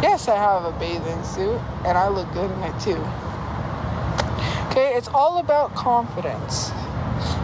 Yes, I have a bathing suit, and I look good in it too. Okay, it's all about confidence.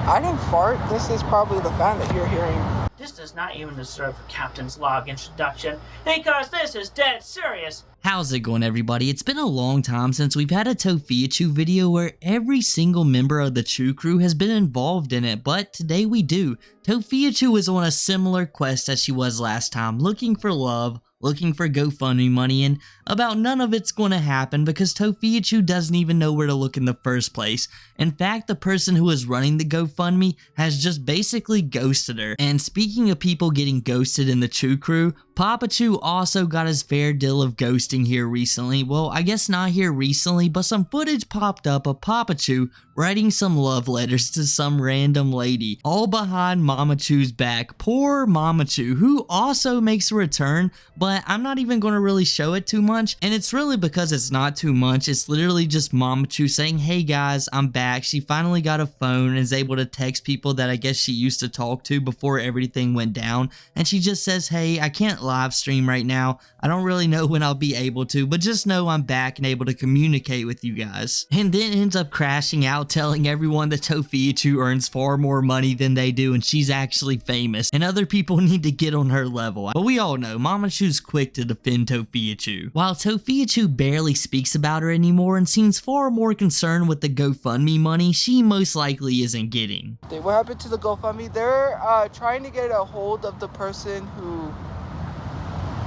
I didn't fart. This is probably the fan that you're hearing. This does not even deserve a captain's log introduction, because this is dead serious. How's it going, everybody? It's been a long time since we've had a Tophiachu video where every single member of the Chu crew has been involved in it, but today we do. Tophiachu is on a similar quest as she was last time, looking for love, looking for Gofundme money, and about none of it's going to happen because Tophiachu doesn't even know where to look in the first place. In fact, the person who is running the GoFundMe has just basically ghosted her. And speaking of people getting ghosted in the Chu crew, Papachu also got his fair deal of ghosting here recently. Well, I guess not here recently, but some footage popped up of Papachu writing some love letters to some random lady, all behind Mamachu's back. Poor Mamachu, who also makes a return, but I'm not even going to really show it too much, and it's really because it's not too much. It's literally just Mamachu saying, hey guys, I'm back. She finally got a phone and is able to text people that I guess she used to talk to before everything went down, and she just says, hey, I can't live stream right now. I don't really know when I'll be able to, but just know I'm back and able to communicate with you guys. And then ends up crashing out telling everyone that Tophiachu earns far more money than they do and she's actually famous and other people need to get on her level. But we all know Mamachu's quick to defend Tophiachu. While Tophiachu barely speaks about her anymore and seems far more concerned with the GoFundMe money she most likely isn't getting. What happened to the GoFundMe? They're trying to get a hold of the person who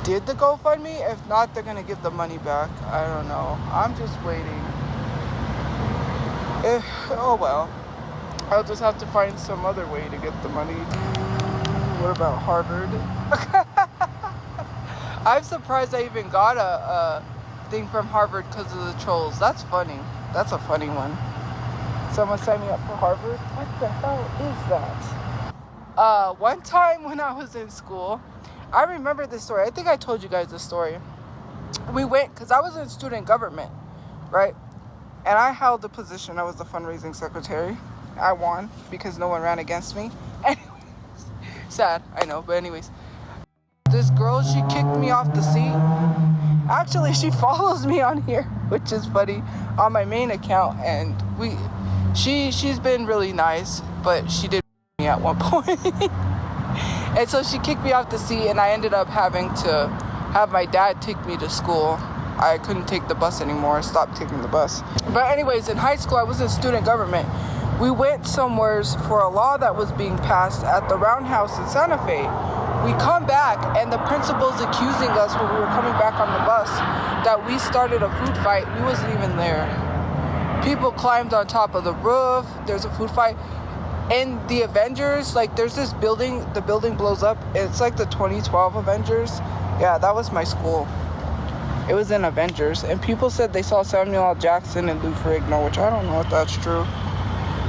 did the GoFundMe. If not, they're gonna give the money back. I don't know. I'm just waiting. Oh well. I'll just have to find some other way to get the money. What about Harvard? I'm surprised I even got a thing from Harvard because of the trolls. That's funny. That's a funny one. Someone signed me up for Harvard? What the hell is that? One time when I was in school, I remember this story. I think I told you guys this story. We went, because I was in student government, right? And I held the position. I was the fundraising secretary. I won because no one ran against me. Anyways, sad, I know, but anyways. This girl, she kicked me off the seat. Actually, she follows me on here, which is funny, on my main account. And she's been really nice, but she did me at one point. And so she kicked me off the seat, and I ended up having to have my dad take me to school. I couldn't take the bus anymore. I stopped taking the bus. But anyways, in high school, I was in student government. We went somewhere for a law that was being passed at the Roundhouse in Santa Fe. We come back, and the principal's accusing us when we were coming back on the bus that we started a food fight. We wasn't even there. People climbed on top of the roof. There's a food fight. In the Avengers, like, there's this building, the building blows up. It's like the 2012 Avengers. Yeah, that was my school. It was in Avengers, and people said they saw Samuel L. Jackson and Lou Ferrigno, which I don't know if that's true.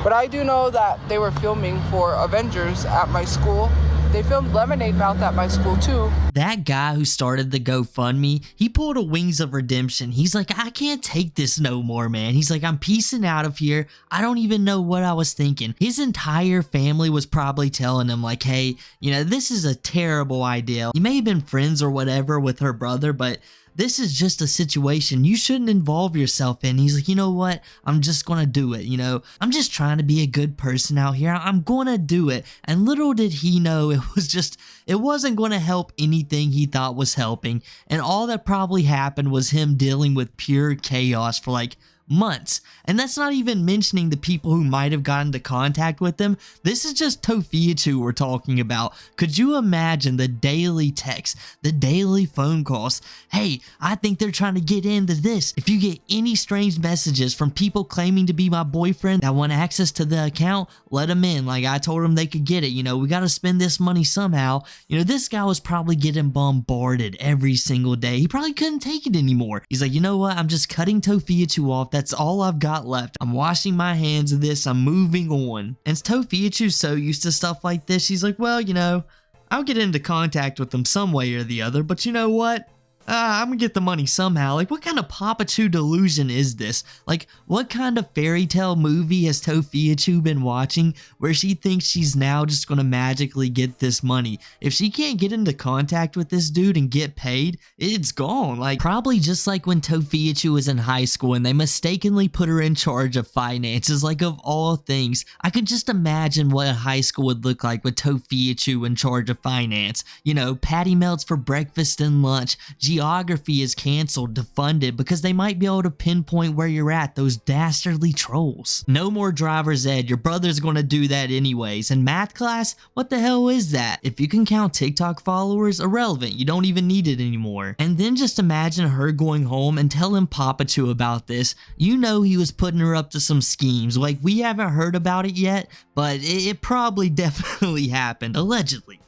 But I do know that they were filming for Avengers at my school. They filmed Lemonade Mouth at my school too. That guy who started the GoFundMe, he pulled a Wings of Redemption. He's like, I can't take this no more, man. He's like, I'm peacing out of here. I don't even know what I was thinking. His entire family was probably telling him like, hey, you know, this is a terrible idea. You may have been friends or whatever with her brother, but this is just a situation you shouldn't involve yourself in. He's like, you know what? I'm just gonna do it, you know? I'm just trying to be a good person out here. I'm gonna do it. And little did he know it wasn't gonna help anything he thought was helping. And all that probably happened was him dealing with pure chaos for like months. And that's not even mentioning the people who might have gotten into contact with him. This is just Tophiachu we're talking about. Could you imagine the daily texts, the daily phone calls? Hey, I think they're trying to get into this. If you get any strange messages from people claiming to be my boyfriend that want access to the account, let them in. Like I told them they could get it. You know, we got to spend this money somehow. You know, this guy was probably getting bombarded every single day. He probably couldn't take it anymore. He's like, you know what? I'm just cutting Tophiachu off. That's all I've got left. I'm washing my hands of this. I'm moving on. And Tophiachu's so used to stuff like this. She's like, well, you know, I'll get into contact with them some way or the other, but you know what? I'm gonna get the money somehow. Like, what kind of Papachu delusion is this? Like, what kind of fairy tale movie has Tophiachu been watching where she thinks she's now just gonna magically get this money? If she can't get into contact with this dude and get paid, it's gone. Like, probably just like when Tophiachu was in high school and they mistakenly put her in charge of finances. Like, of all things, I could just imagine what a high school would look like with Tophiachu in charge of finance. You know, patty melts for breakfast and lunch. Geography is canceled to fund it because they might be able to pinpoint where you're at, those dastardly trolls. No more driver's ed, your brother's gonna do that anyways. And math class, what the hell is that? If you can count TikTok followers, irrelevant, you don't even need it anymore. And then just imagine her going home and telling Papachu about this. You know he was putting her up to some schemes. Like, we haven't heard about it yet, but it probably definitely happened, allegedly.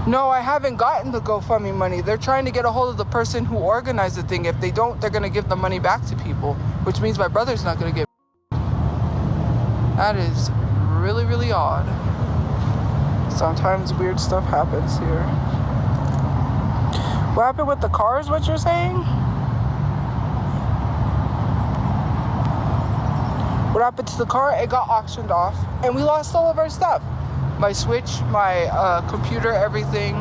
No, I haven't gotten the GoFundMe money. They're trying to get a hold of the person who organized the thing. If they don't, they're going to give the money back to people, which means my brother's not going to get. That is really, really odd. Sometimes weird stuff happens here. What happened with the cars, what you're saying? What happened to the car? It got auctioned off, and we lost all of our stuff. My Switch, my computer, everything,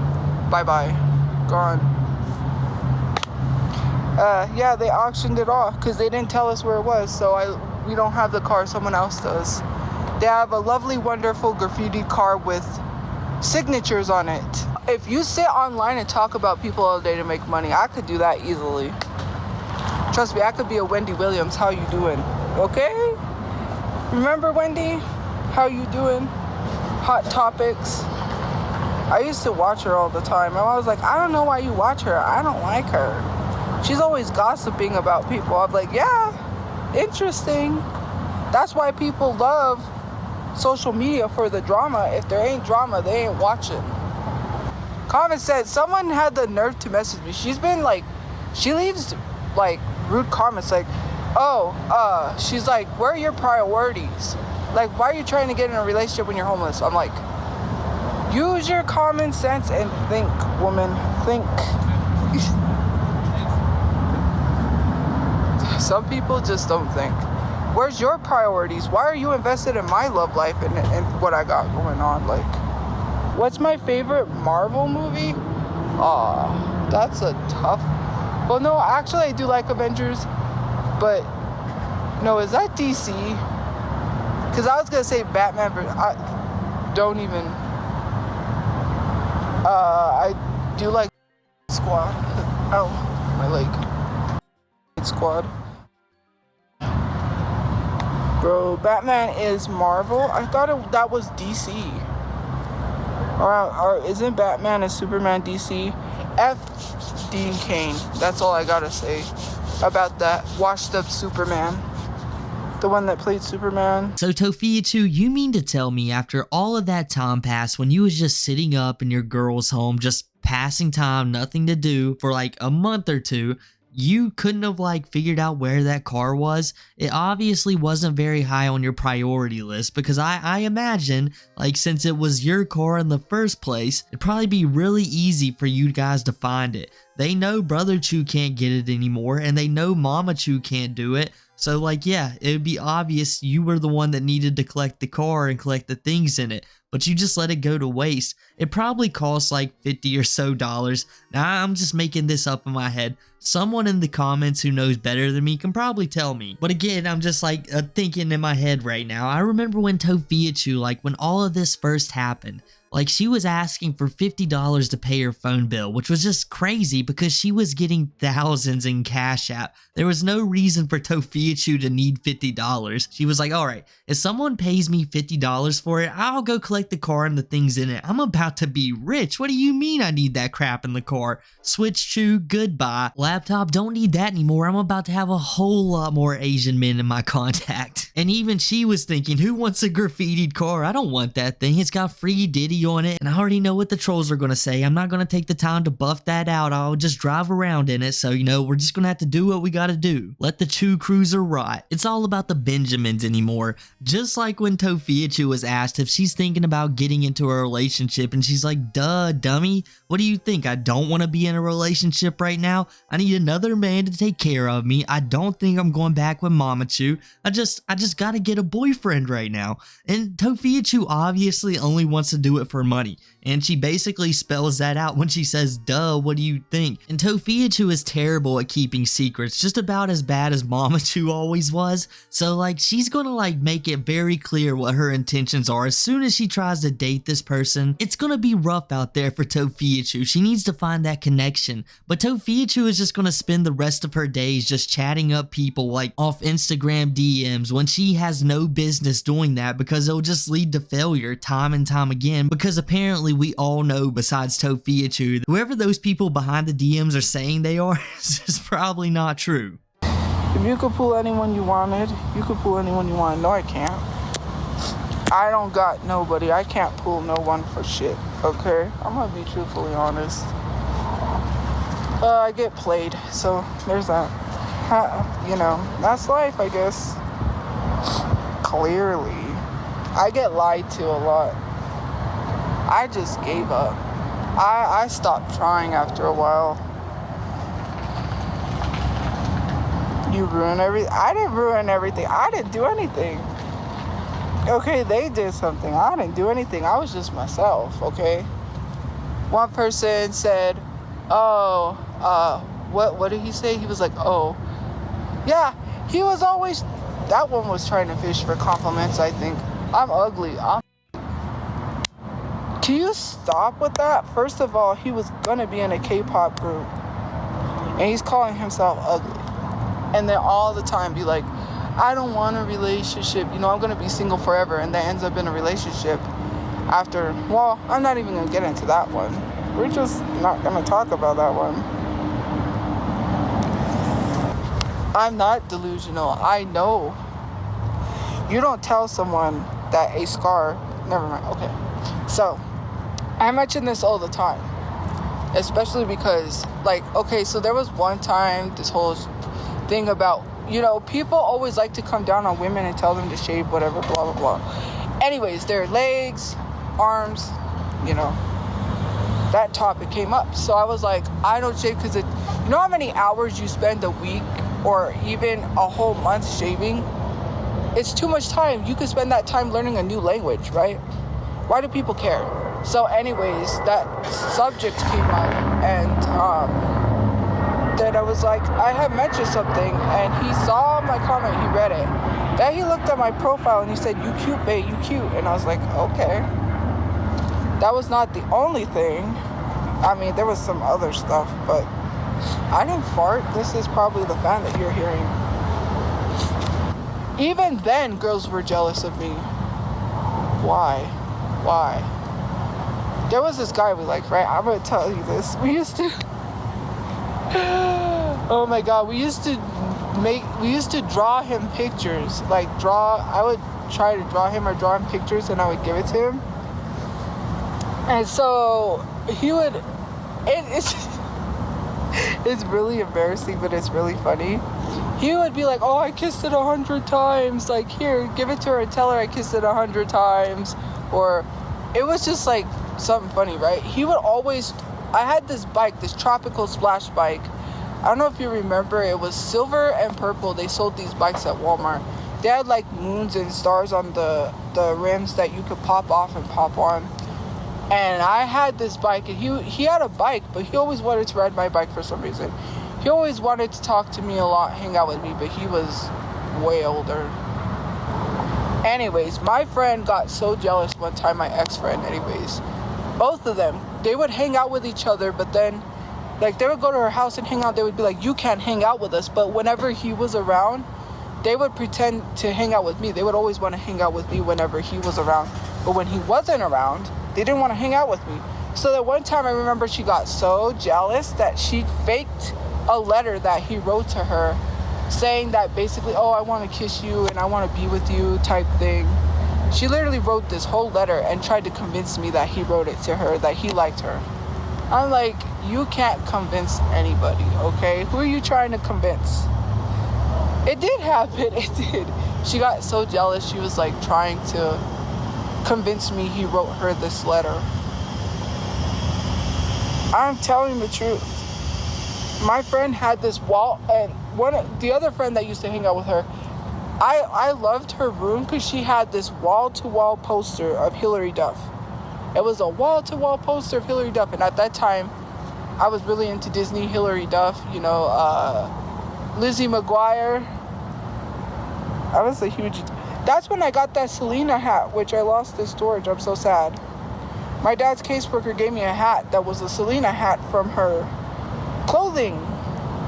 bye-bye, gone. Yeah, they auctioned it off because they didn't tell us where it was, so we don't have the car, someone else does. They have a lovely, wonderful graffiti car with signatures on it. If you sit online and talk about people all day to make money, I could do that easily. Trust me, I could be a Wendy Williams. How you doing? Okay? Remember Wendy? How you doing? Hot Topics. I used to watch her all the time. And I was like, I don't know why you watch her. I don't like her. She's always gossiping about people. I'm like, yeah, interesting. That's why people love social media, for the drama. If there ain't drama, they ain't watching. Comment said, someone had the nerve to message me. She's been like, she leaves like rude comments like, oh, she's like, where are your priorities? Like, why are you trying to get in a relationship when you're homeless? I'm like, use your common sense and think, woman, think. Some people just don't think. Where's your priorities? Why are you invested in my love life and what I got going on? Like, what's my favorite Marvel movie? That's a tough. Well, no, actually I do like Avengers, but no, is that DC? Because I was going to say Batman, but I don't even. I do like Squad. Ow, my leg. Squad. Bro, Batman is Marvel? I thought that was DC. Or isn't Batman and Superman DC? F. Dean Cain. That's all I gotta say about that washed up Superman. The one that played Superman. So Tophiachu, you mean to tell me after all of that time passed when you was just sitting up in your girl's home, just passing time, nothing to do for like a month or two, you couldn't have like figured out where that car was? It obviously wasn't very high on your priority list, because I imagine, like, since it was your car in the first place, it'd probably be really easy for you guys to find it. They know Brother Chu can't get it anymore, and they know Mama Chu can't do it. So, like, yeah, it would be obvious you were the one that needed to collect the car and collect the things in it, but you just let it go to waste. It probably cost like $50 or so. Now, I'm just making this up in my head. Someone in the comments who knows better than me can probably tell me. But again, I'm just like thinking in my head right now. I remember when Tophiachu, like when all of this first happened, like she was asking for $50 to pay her phone bill, which was just crazy because she was getting thousands in Cash App. There was no reason for Tophiachu to need $50. She was like, all right, if someone pays me $50 for it, I'll go collect the car and the things in it. I'm about to be rich. What do you mean I need that crap in the car? Switch Chu, goodbye. Laptop, don't need that anymore. I'm about to have a whole lot more Asian men in my contact. And even she was thinking, who wants a graffitied car? I don't want that thing. It's got Free Diddy on it, and I already know what the trolls are gonna say. I'm not gonna take the time to buff that out. I'll just drive around in it. So, you know, we're just gonna have to do what we gotta do. Let the Chew Cruiser rot. It's all about the Benjamins anymore. Just like when Tophiachu was asked if she's thinking about getting into a relationship, and she's like, duh, dummy. What do you think? I don't want to be in a relationship right now. I need another man to take care of me. I don't think I'm going back with Papachu. I just gotta get a boyfriend right now. And Tophiachu obviously only wants to do it for money. And she basically spells that out when she says, duh, what do you think? And Tophiachu is terrible at keeping secrets, just about as bad as Papachu always was. So like, she's gonna like make it very clear what her intentions are. As soon as she tries to date this person, it's gonna be rough out there for Tophiachu. She needs to find that connection. But Tophiachu is just gonna spend the rest of her days just chatting up people like off Instagram DMs when she has no business doing that, because it'll just lead to failure time and time again. Because apparently we all know, besides Tophiachu, whoever those people behind the DMs are saying they are is just probably not true. If you could pull anyone you wanted, you could pull anyone you wanted. No, I can't. I don't got nobody. I can't pull no one for shit, okay? I'm gonna be truthfully honest. I get played, so there's that. You know, that's life, I guess. Clearly. I get lied to a lot. I just gave up. I stopped trying after a while. You ruined everything. I didn't ruin everything. I didn't do anything. Okay, they did something. I didn't do anything. I was just myself, okay? One person said, oh, what did he say? He was like, oh, yeah, he was always, that one was trying to fish for compliments, I think. I'm ugly. Can you stop with that? First of all, he was gonna be in a K-pop group, and he's calling himself ugly. And then all the time be like, I don't want a relationship. You know, I'm gonna be single forever, and that ends up in a relationship after. Well, I'm not even gonna get into that one. We're just not gonna talk about that one. I'm not delusional. I know. You don't tell someone that a scar. Never mind. Okay. So, I mention this all the time, especially because, like, okay, so there was one time this whole thing about, you know, people always like to come down on women and tell them to shave whatever, blah, blah, blah. Anyways, their legs, arms, you know, that topic came up. So I was like, I don't shave because you know how many hours you spend a week or even a whole month shaving? It's too much time. You could spend that time learning a new language, right? Why do people care? So anyways, that subject came up, and then I was like, I had mentioned something, and he saw my comment, he read it. Then he looked at my profile and he said, you cute, babe, you cute. And I was like, okay. That was not the only thing. I mean, there was some other stuff, but I didn't fart. This is probably the fan that you're hearing. Even then, girls were jealous of me. Why? There was this guy we liked, right? I'm gonna tell you this. We used to oh my god, we used to draw him pictures. Like I would try to draw him or draw him pictures, and I would give it to him. And so he would, it's really embarrassing, but it's really funny. He would be like, oh, I kissed it 100 times. Like, here, give it to her and tell her I kissed it 100 times. Or it was just like something funny, right? He would always, I had this bike, this tropical splash bike. I don't know if you remember, it was silver and purple. They sold these bikes at Walmart. They had like moons and stars on the rims that you could pop off and pop on. And I had this bike, and he had a bike, but he always wanted to ride my bike for some reason. He always wanted to talk to me a lot, hang out with me, but he was way older. Anyways, my friend got so jealous one time, my ex-friend anyways. Both of them, they would hang out with each other, but then, like, they would go to her house and hang out. They would be like, you can't hang out with us. But whenever he was around, they would pretend to hang out with me. They would always want to hang out with me whenever he was around. But when he wasn't around, they didn't want to hang out with me. So that one time I remember she got so jealous that she faked a letter that he wrote to her saying that basically, oh, I want to kiss you and I want to be with you type thing. She literally wrote this whole letter and tried to convince me that he wrote it to her, that he liked her. I'm like, you can't convince anybody, okay? Who are you trying to convince? It did happen, it did. She got so jealous, she was like trying to convince me he wrote her this letter. I'm telling the truth. My friend had this wall, and the other friend that used to hang out with her, I loved her room because she had this wall-to-wall poster of Hillary Duff. It was a wall-to-wall poster of Hillary Duff, and at that time, I was really into Disney, Hillary Duff, you know, Lizzie McGuire. I was a huge... That's when I got that Selena hat, which I lost in storage. I'm so sad. My dad's caseworker gave me a hat that was a Selena hat from her clothing.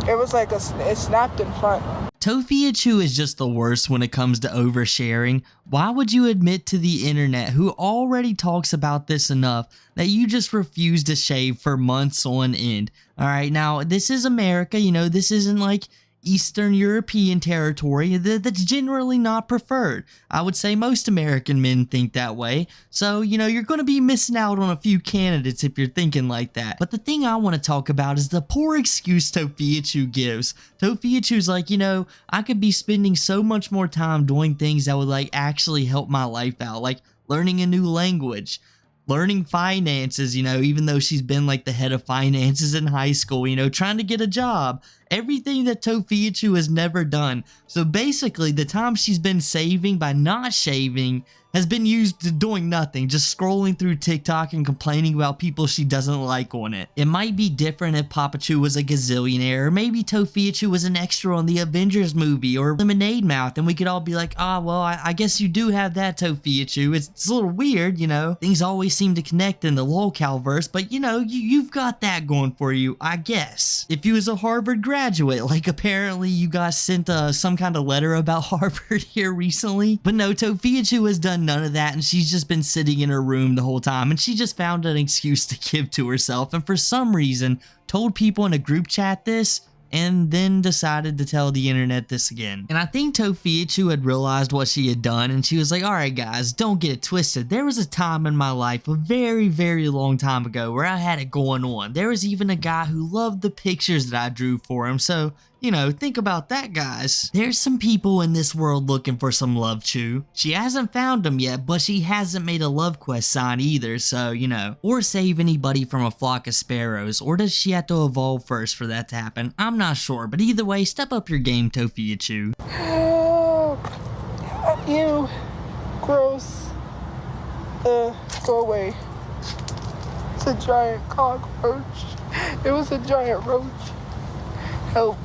It was like it snapped in front. Tophiachu is just the worst when it comes to oversharing. Why would you admit to the internet, who already talks about this enough, that you just refuse to shave for months on end? Alright, now this is America, you know, this isn't like Eastern European territory. That's generally not preferred. I would say most American men think that way. So, you know, you're going to be missing out on a few candidates if you're thinking like that. But the thing I want to talk about is the poor excuse Tophiachu gives. Tophiachu's like, you know, I could be spending so much more time doing things that would like actually help my life out, like learning a new language, learning finances, you know, even though she's been like the head of finances in high school, you know, trying to get a job, everything that Tophiachu has never done. So basically the time she's been saving by not shaving has been used to doing nothing, just scrolling through TikTok and complaining about people she doesn't like on it. It might be different if Papachu was a gazillionaire, or maybe Tophiachu was an extra on the Avengers movie or Lemonade Mouth, and we could all be like, ah, well, I guess you do have that, Tophiachu. It's a little weird, you know. Things always seem to connect in the Lolcow verse, but you know, you've got that going for you, I guess. If you was a Harvard graduate, like apparently you got sent some kind of letter about Harvard here recently, but no, Tophiachu has done none of that, and she's just been sitting in her room the whole time, and she just found an excuse to give to herself, and for some reason told people in a group chat this, and then decided to tell the internet this again. And I think Tophiachu had realized what she had done, and she was like, alright guys, don't get it twisted. There was a time in my life, a very, very long time ago, where I had it going on. There was even a guy who loved the pictures that I drew for him, so, you know, think about that, guys. There's some people in this world looking for some love, Chu. She hasn't found them yet, but she hasn't made a love quest sign either, so, you know. Or save anybody from a flock of sparrows, or does she have to evolve first for that to happen? I'm not sure, but either way, step up your game, Tophiachu. Ew. Gross. Go away. It's a giant cockroach. It was a giant roach. Help.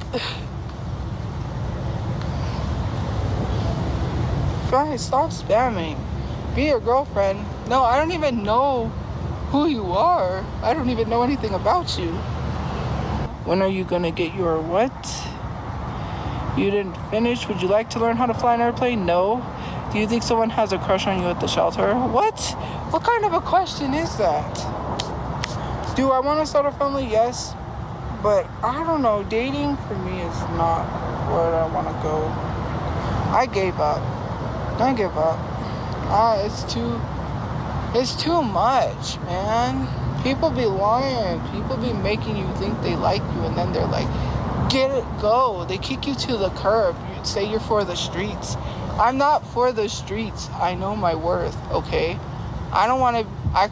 Guys, stop spamming. Be your girlfriend. No, I don't even know who you are. I don't even know anything about you. When are you gonna get your what? You didn't finish? Would you like to learn how to fly an airplane? No. Do you think someone has a crush on you at the shelter? What? What kind of a question is that? Do I want to start a family? Yes. But I don't know, dating for me is not where I want to go. I gave up. It's too much, man. People be lying. People be making you think they like you, and then they're like, go. They kick you to the curb. You say you're for the streets. I'm not for the streets. I know my worth, okay? I don't want to, I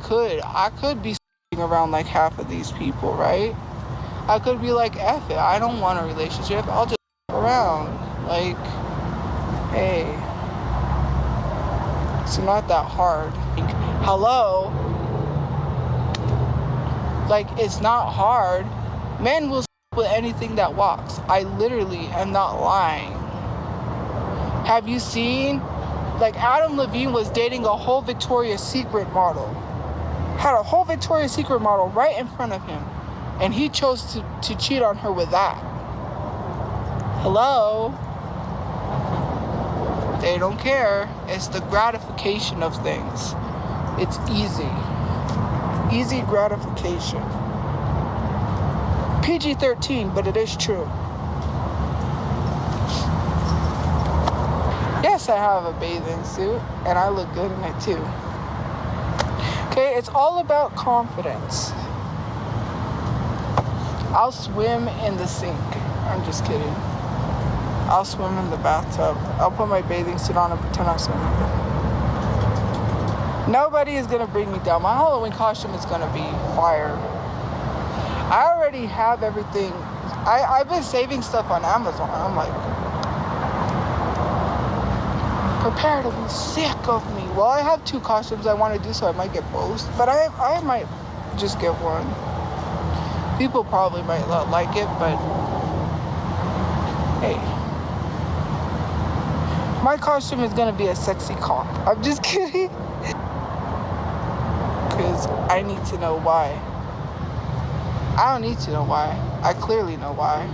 could be around like half of these people, right? I could be like, F it, I don't want a relationship, I'll just around. Like, hey, it's not that hard. Like, hello? Like, it's not hard. Men will with anything that walks. I literally am not lying. Have you seen, like, Adam Levine was dating a whole Victoria's Secret model. Had a whole Victoria's Secret model right in front of him. And he chose to cheat on her with that. Hello? They don't care. It's the gratification of things. It's easy. Easy gratification. PG-13, but it is true. Yes, I have a bathing suit, and I look good in it too. Okay, it's all about confidence. I'll swim in the sink. I'm just kidding. I'll swim in the bathtub. I'll put my bathing suit on and pretend I'm swimming. Nobody is gonna bring me down. My Halloween costume is gonna be fire. I already have everything. I've been saving stuff on Amazon. I'm like, prepare to be sick of me. Well, I have 2 costumes I want to do, so I might get both. But I might just get one. People probably might not like it, but hey. My costume is gonna be a sexy cop. I'm just kidding. Because I need to know why. I don't need to know why. I clearly know why.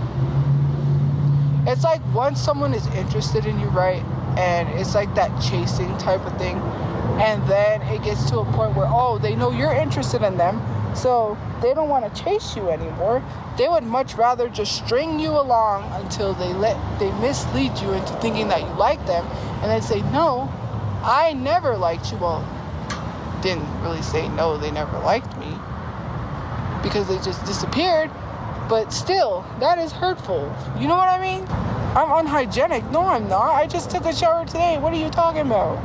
It's like once someone is interested in you, right? And it's like that chasing type of thing. And then it gets to a point where, oh, they know you're interested in them. So they don't want to chase you anymore. They would much rather just string you along until they mislead you into thinking that you like them. And then say, no, I never liked you. Well, didn't really say no, they never liked me. Because they just disappeared. But still, that is hurtful. You know what I mean? I'm unhygienic. No, I'm not. I just took a shower today. What are you talking about?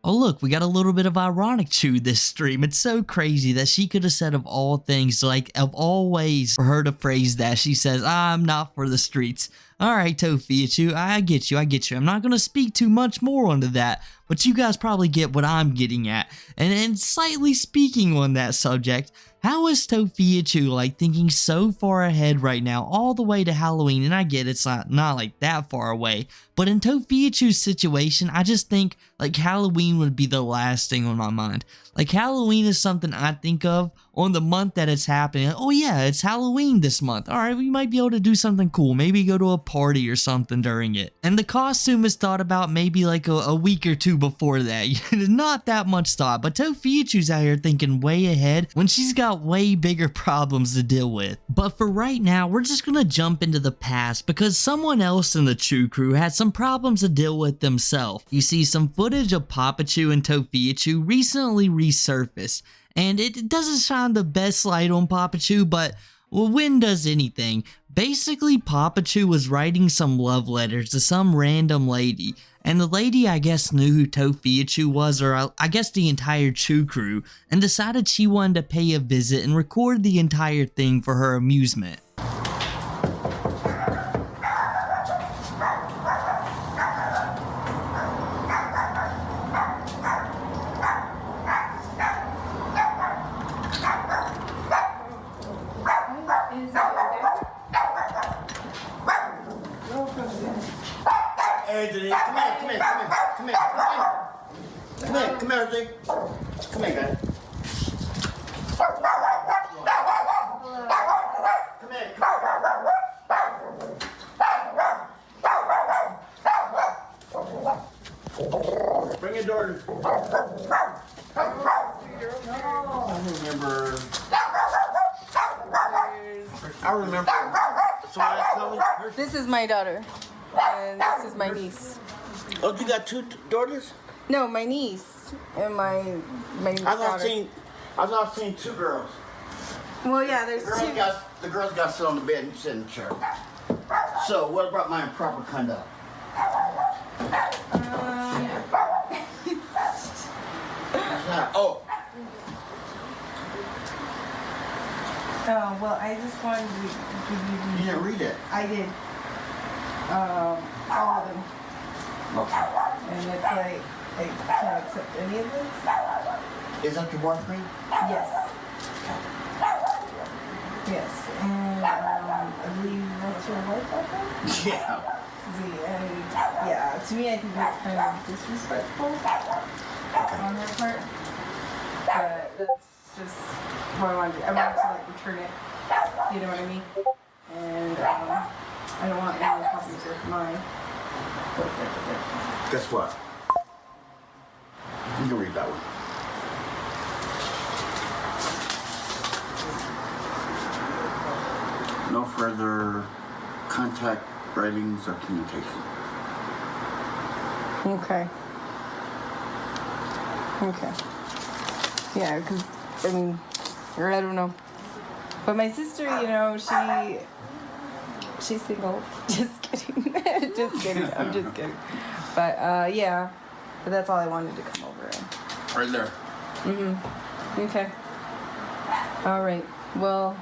Oh look, we got a little bit of ironic Chu this stream. It's so crazy that she could have said of all things, like of all ways for her to phrase that, she says, I'm not for the streets. Alright, Tophiachu, I get you. I'm not going to speak too much more onto that, but you guys probably get what I'm getting at. And slightly speaking on that subject, how is Tophiachu like thinking so far ahead right now, all the way to Halloween? And I get it's not like that far away, but in Tophiachu's situation, I just think like Halloween would be the last thing on my mind. Like Halloween is something I think of on the month that it's happening. Oh yeah, it's Halloween this month. Alright, we might be able to do something cool. Maybe go to a party or something during it. And the costume is thought about maybe like a week or 2 before that. Not that much thought, but Tophiachu's out here thinking way ahead when she's got way bigger problems to deal with. But for right now, we're just gonna jump into the past because someone else in the Chu crew had some problems to deal with themselves. You see, some footage of Papachu and Tophiachu recently resurfaced, and it doesn't shine the best light on Papachu, but well, when does anything? Basically, Papachu was writing some love letters to some random lady, and the lady I guess knew who Tophiachu was, or I guess the entire Chu crew, and decided she wanted to pay a visit and record the entire thing for her amusement. Hey, Denise, come here, Zig. Come here, guys. Come here. Bring your daughter. I remember. So This is my daughter, and this is my niece. Oh, you got 2 daughters? No, my niece and my daughter. I've not seen 2 girls. Well, yeah, there's The 2. girls got to sit on the bed and sit in the chair. So, what about my improper conduct? Oh. Oh, well, I just wanted to give you the... You didn't read it? I did. All of them. Okay. And it's like, I can't accept any of this. Is that your boyfriend? Yes. Yes. And I believe that's your wife, I think? Yeah. Yeah, to me, I think that's kind of disrespectful on her part. But that's just what I wanted to do. I wanted to like return it. You know what I mean? And I don't want any copies of mine. Guess what? You can read that one. No further contact, writings, or communication. Okay. Okay. Yeah, because, I mean, or I don't know. But my sister, you know, she's single. Just kidding. Just kidding. I'm just kidding. But, yeah. But that's all I wanted to come over in. Right there. Mm-hmm. Okay. All right. Well,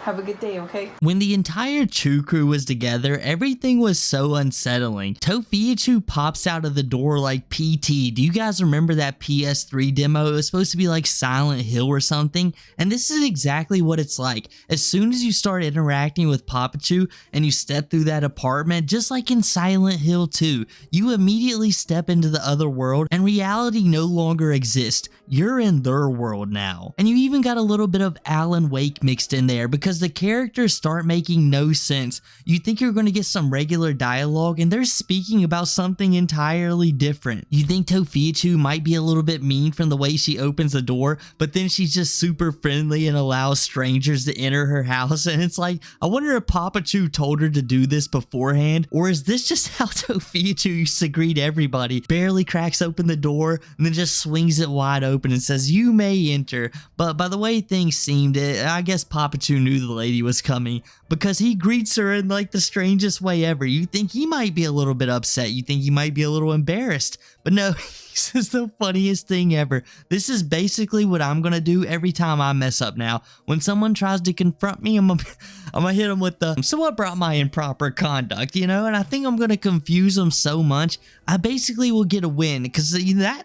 have a good day, okay? When the entire Chu crew was together, everything was so unsettling. Tophiachu pops out of the door like PT. Do you guys remember that PS3 demo? It was supposed to be like Silent Hill or something, and this is exactly what it's like. As soon as you start interacting with Papachu and you step through that apartment, just like in Silent Hill 2, you immediately step into the other world and reality no longer exists. You're in their world now. And you even got a little bit of Alan Wake mixed in there because the characters start making no sense. You think you're going to get some regular dialogue and they're speaking about something entirely different. You think Tophiachu might be a little bit mean from the way she opens the door, but then she's just super friendly and allows strangers to enter her house, and it's like, I wonder if Papachu told her to do this beforehand, or is this just how Tophiachu used to greet everybody? Barely cracks open the door and then just swings it wide open and says, "You may enter." But by the way things seemed, I guess Papachu knew the lady was coming because he greets her in like the strangest way ever. You think he might be a little bit upset. You think he might be a little embarrassed. But no, he says the funniest thing ever. This is basically what I'm gonna do every time I mess up now. When someone tries to confront me, I'm gonna hit them with the, "So what brought my improper conduct?" You know, and I think I'm gonna confuse them so much, I basically will get a win, because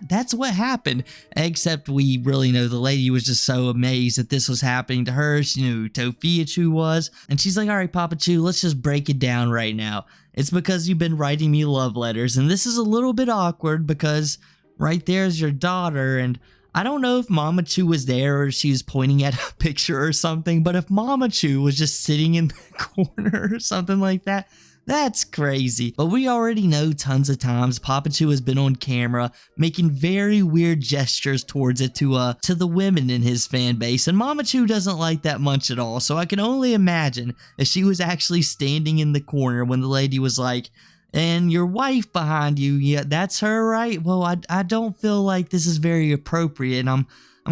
that's what happened. Except we really know the lady was just so amazed that this was happening to her. She knew who Tophiachu was, and she's like, "All right, Papachu, let's just break it down right now. It's because you've been writing me love letters, and this is a little bit awkward because right there's your daughter." And I don't know if Mama Chu was there or she was pointing at a picture or something, but if Mama Chu was just sitting in the corner or something like that, that's crazy. But we already know tons of times Papachu has been on camera making very weird gestures towards it to the women in his fan base, and Mama Chu doesn't like that much at all. So I can only imagine if she was actually standing in the corner when the lady was like, "And your wife behind you, yeah, that's her, right? Well, I don't feel like this is very appropriate. I'm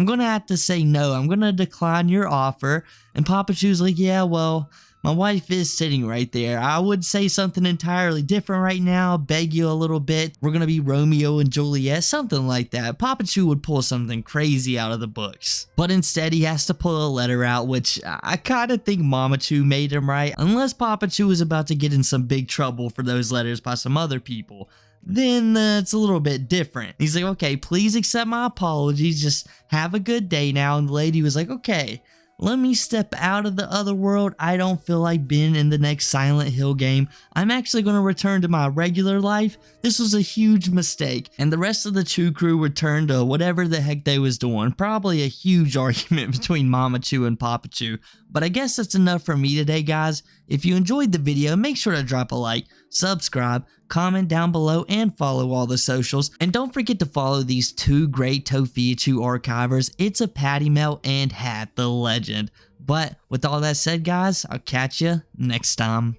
gonna have to say no. I'm gonna decline your offer." And Papachu's like, "Yeah, well, my wife is sitting right there. I would say something entirely different right now, beg you a little bit. We're gonna be Romeo and Juliet," something like that. Papachu would pull something crazy out of the books. But instead, he has to pull a letter out, which I kind of think Mama Chu made him right. Unless Papachu was about to get in some big trouble for those letters by some other people, then it's a little bit different. He's like, "Okay, please accept my apologies. Just have a good day now." And the lady was like, "Okay, let me step out of the other world. I don't feel like being in the next Silent Hill game. I'm actually going to return to my regular life. This was a huge mistake." And the rest of the Chu crew returned to whatever the heck they was doing. Probably a huge argument between Mama Chu and Papachu. But I guess that's enough for me today, guys. If you enjoyed the video, make sure to drop a like, subscribe, comment down below, and follow all the socials. And don't forget to follow these two great Tophiachu archivers. It's a Patty Melt and Hat the Legend. But with all that said, guys, I'll catch you next time.